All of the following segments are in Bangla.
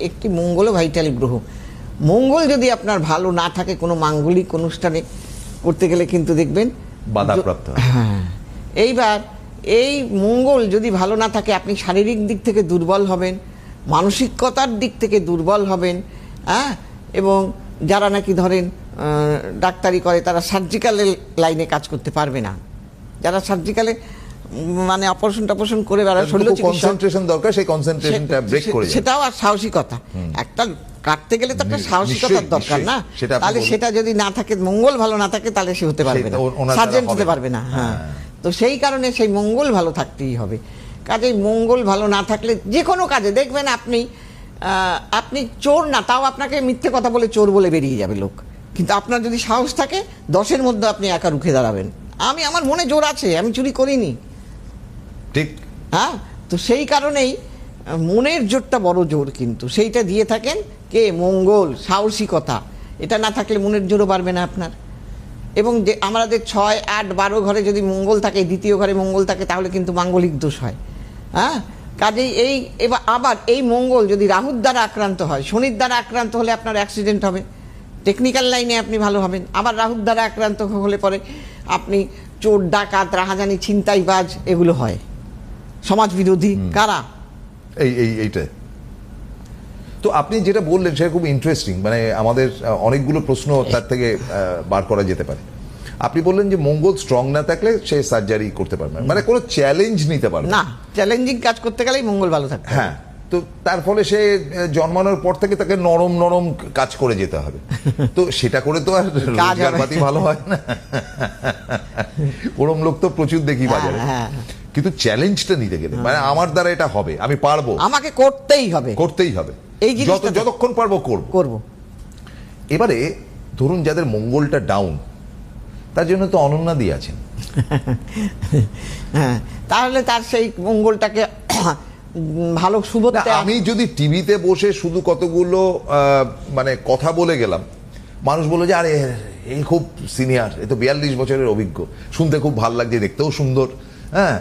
একটি মঙ্গল ভাইটাল গ্রহ। মঙ্গল যদি আপনার ভালো না থাকে কোনো মাঙ্গলিক অনুষ্ঠানে করতে গেলে কিন্তু দেখবেন বাধাপ্রাপ্ত। হ্যাঁ, এইবার এই মঙ্গল যদি ভালো না থাকে আপনি শারীরিক দিক থেকে দুর্বল হবেন, মানসিকতার দিক থেকে দুর্বল হবেন। হ্যাঁ, এবং যারা নাকি ধরেন ডাক্তারি করে তারা সার্জিক্যালের লাইনে কাজ করতে পারবে না। যারা সার্জিক্যালে মানে অপারেশন করে কনসেন্ট্রেশন দরকার, সেই কনসেন্ট্রেশনটা ব্রেক করে যায়। সেটাও আর সাহসিকতা, একটা কাটতে গেলে তো একটা সাহসিকতার দরকার না, তাহলে সেটা যদি না থাকে, মঙ্গল ভালো না থাকে, তাহলে সে হতে পারবে না, সার্জন হতে পারবে না। হ্যাঁ, তো সেই কারণে সেই মঙ্গল ভালো থাকতেই হবে। কাজেই মঙ্গল ভালো না থাকলে যে কোনো কাজে দেখবেন আপনি চোর না, তাও আপনাকে মিথ্যে কথা বলে চোর বলে বেরিয়ে যাবে লোক, কিন্তু আপনার যদি সাহস থাকে 10-এর মধ্যে আপনি একা রুখে দাঁড়াবেন। আমার মনে জোর আছে, আমি চুরি করিনি, ঠিক। হ্যাঁ, তো সেই কারণেই মনের জোরটা বড় জোর, কিন্তু সেইটা দিয়ে থাকেন কে? মঙ্গল, সাহসিকতা। এটা না থাকলে মনের জোরও বাড়বে না আপনার। এবং যে আমাদের 6, 8, 12 ঘরে যদি মঙ্গল থাকে, দ্বিতীয় ঘরে মঙ্গল থাকে, তাহলে কিন্তু মাঙ্গলিক দোষ হয়। হ্যাঁ, কাজেই আবার এই মঙ্গল যদি রাহুর দ্বারা আক্রান্ত হয়, শনির দ্বারা আক্রান্ত হলে আপনার অ্যাক্সিডেন্ট হবে, টেকনিক্যাল লাইনে আপনি ভালো হবেন। আবার রাহুর দ্বারা আক্রান্ত হলে পরে আপনি চোর, ডাকাত, রাহাজানি, ছিনতাইবাজ এগুলো হয়, সমাজ বিরোধী। কারা? এইটাই তো আপনি যেটা বললেন সেটা খুব ইন্টারেস্টিং, মানে আমাদের অনেকগুলো প্রশ্ন তার থেকে বার করা যেতে পারে। আপনি বললেন যে মঙ্গল স্ট্রং না থাকলে সে সার্জারি করতে পারবে না, মানে কোনো চ্যালেঞ্জ নিতে পারবে না। চ্যালেঞ্জিং কাজ করতে গেলেই মঙ্গল ভালো থাকবে। হ্যাঁ, তো তার ফলে সে জন্মানোর পর থেকে তাকে নরম নরম কাজ করে যেতে হবে। তো সেটা করে তো আর রোজগারপাতি ভালো হয় না। ওরম লোক তো প্রচুর দেখি বাজারে। কিন্তু চ্যালেঞ্জটা নিতে গেলে, মানে আমার দ্বারা এটা হবে, আমি পারবো, আমাকে করতেই হবে, যতক্ষণ পারবো করব। এবারে ধরুন যাদের মঙ্গলটা ডাউন, তার জন্য তো অনন্যা দিয়ে আছেন। হ্যাঁ, তাহলে তার সেই মঙ্গলটাকে ভালো শুভ। আমি যদি টিভিতে বসে শুধু কতগুলো মানে কথা বলে গেলাম, মানুষ বলে যে আরে এই খুব সিনিয়র, এ তো 42 বছরের অভিজ্ঞ, শুনতে খুব ভালো লাগছে, দেখতেও সুন্দর। হ্যাঁ,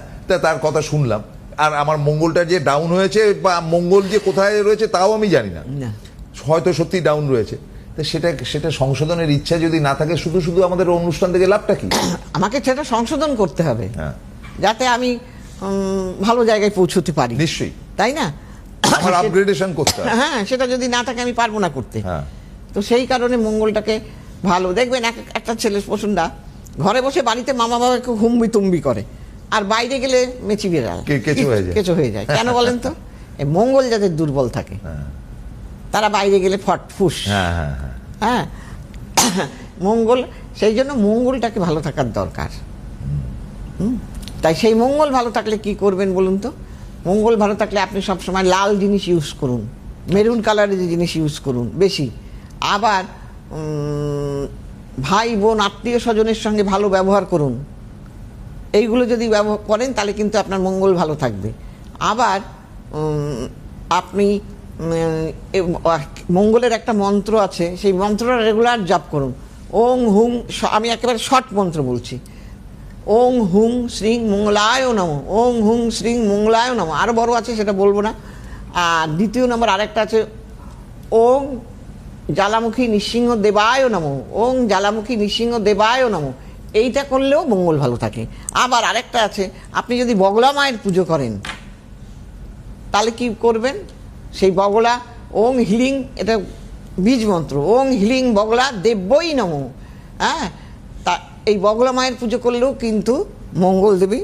তার কথা শুনলাম, আর আমার মঙ্গলটা যে ডাউন হয়েছে বা মঙ্গল যে কোথায় রয়েছে তাও আমি জানি না, হয়তো সত্যি ডাউন রয়েছে। সেটা সংশোধনের ইচ্ছা যদি না থাকে, শুধু শুধু আমাদের অনুষ্ঠান থেকে লাভটা কি? আমাকে সেটা সংশোধন করতে হবে, যাতে আমি ভালো জায়গায় পৌঁছতে পারি। নিশ্চয়ই, তাই না? আমার আপগ্রেডেশন করতে হবে। হ্যাঁ, সেটা যদি না থাকে আমি পারবো না করতে। তো সেই কারণে মঙ্গলটাকে ভালো দেখবেন। একটা ছেলের পছন্দা ঘরে বসে বাড়িতে মামা বাবাকে হুম্বি তুম্বি করে, আর বাইরে গেলে মেচি বেড়াল কেঁচো হয়ে যায়। কেন বলেন তো? এই মঙ্গল যাদের দুর্বল থাকে তারা বাইরে গেলে ফটফুস। হ্যাঁ, মঙ্গল, সেই জন্য মঙ্গলটাকে ভালো থাকার দরকার। তাই সেই মঙ্গল ভালো থাকলে কি করবেন বলুন তো? মঙ্গল ভালো থাকলে আপনি সবসময় লাল জিনিস ইউজ করুন, মেরুন কালারের জিনিস ইউজ করুন বেশি। আবার ভাই বোন, আত্মীয় স্বজনের সঙ্গে ভালো ব্যবহার করুন। এইগুলো যদি ব্যবহার করেন তাহলে কিন্তু আপনার মঙ্গল ভালো থাকবে। আবার আপনি মঙ্গলের একটা মন্ত্র আছে, সেই মন্ত্রটা রেগুলার জপ করুন। ওং হুং, আমি একেবারে শর্ট মন্ত্র বলছি, ওং হুং শ্রীং মঙ্গলায় নমঃ, ওং হুং শ্রীং মঙ্গলায় নমঃ। আরও বড় আছে, সেটা বলবো না। আর দ্বিতীয় নম্বর আরেকটা আছে, ওং জ্বালামুখী নৃসিংহ দেবায় নমঃ, ওং জ্বালামুখী নৃসিংহ দেবায় নমঃ। এইটা করলেও মঙ্গল ভালো থাকে। আবার আরেকটা আছে, আপনি যদি বগলা মায়ের পুজো করেন তাহলে কি করবেন? সেই বগলা ওং হিলিং, এটা বীজ মন্ত্র, ওং হিলিং বগলা দেব্যই নমঃ। হ্যাঁ, তা এই বগলা মায়ের পুজো করলেও কিন্তু মঙ্গল দেবী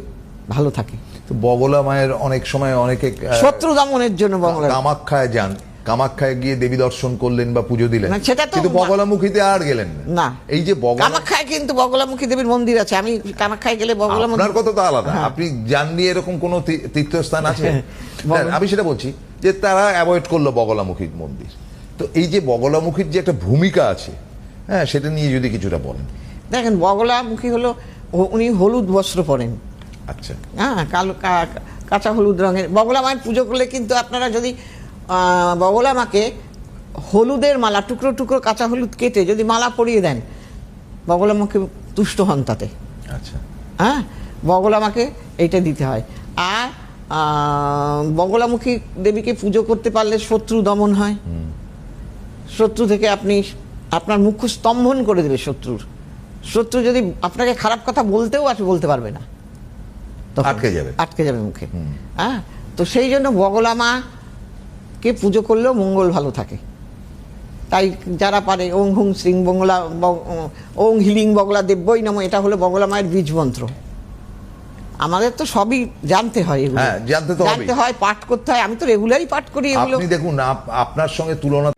ভালো থাকে। তো বগলা মায়ের অনেক সময় অনেকে শত্রু দমনের জন্য বগলা কামাখ্যায় যান, কামাখ্যায় গিয়ে দেবী দর্শন করলেন বা পুজো দিলেন, কিন্তু বগলামুখীতে আর গেলেন না। এই যে কামাখ্যায় কিন্তু বগলামুখী দেবীর মন্দির আছে, আমি কামাখ্যায় গেলে আপনার কথা তো আলাদা, আপনি জাননি এরকম কোন তীর্থস্থান আছে? আমি সেটা বলছি যে তারা অ্যাভয়েড করলো বগলামুখীর মন্দির। তো এই যে বগলামুখীর যে একটা ভূমিকা আছে, হ্যাঁ, সেটা নিয়ে যদি কিছুটা বলেন। দেখেন, বগলামুখী হলো, উনি হলুদ বস্ত্র পরেন। আচ্ছা। হ্যাঁ, কালো কাঁচা হলুদ রঙের। বগলা মায়ের পুজো করলে কিন্তু আপনারা যদি বগলা মাকে হলুদের মালা, টুকরো টুকরো কাঁচা হলুদ কেটে যদি মালা পরিয়ে দেন, বগলা মাকে তুষ্ট হন তাতে। আচ্ছা। হ্যাঁ, বগলা মাকে এইটা দিতে হয়। আর বগলামুখী দেবীকে পুজো করতে পারলে শত্রু দমন হয়। শত্রু থেকে আপনি আপনার মুখ স্তম্ভন করে দেবে শত্রু যদি আপনাকে খারাপ কথা বলতেও আসে বলতে পারবে না, আটকে যাবে মুখে। হ্যাঁ, তো সেই জন্য বগলা মাকে পুজো করলেও মঙ্গল ভালো থাকে। তাই যারা পারে ওং হুং শ্রীং বগলা ওং হিলিং বগলা দেব্যই নমঃ, এটা হলো বগলা মায়ের বীজ মন্ত্র। আমাদের তো সবই জানতে হয়, এগুলো জানতে হয়, পাঠ করতে হয়। আমি তো রেগুলারই পাঠ করি এগুলো। আপনি দেখুন, আপনার সঙ্গে তুলনা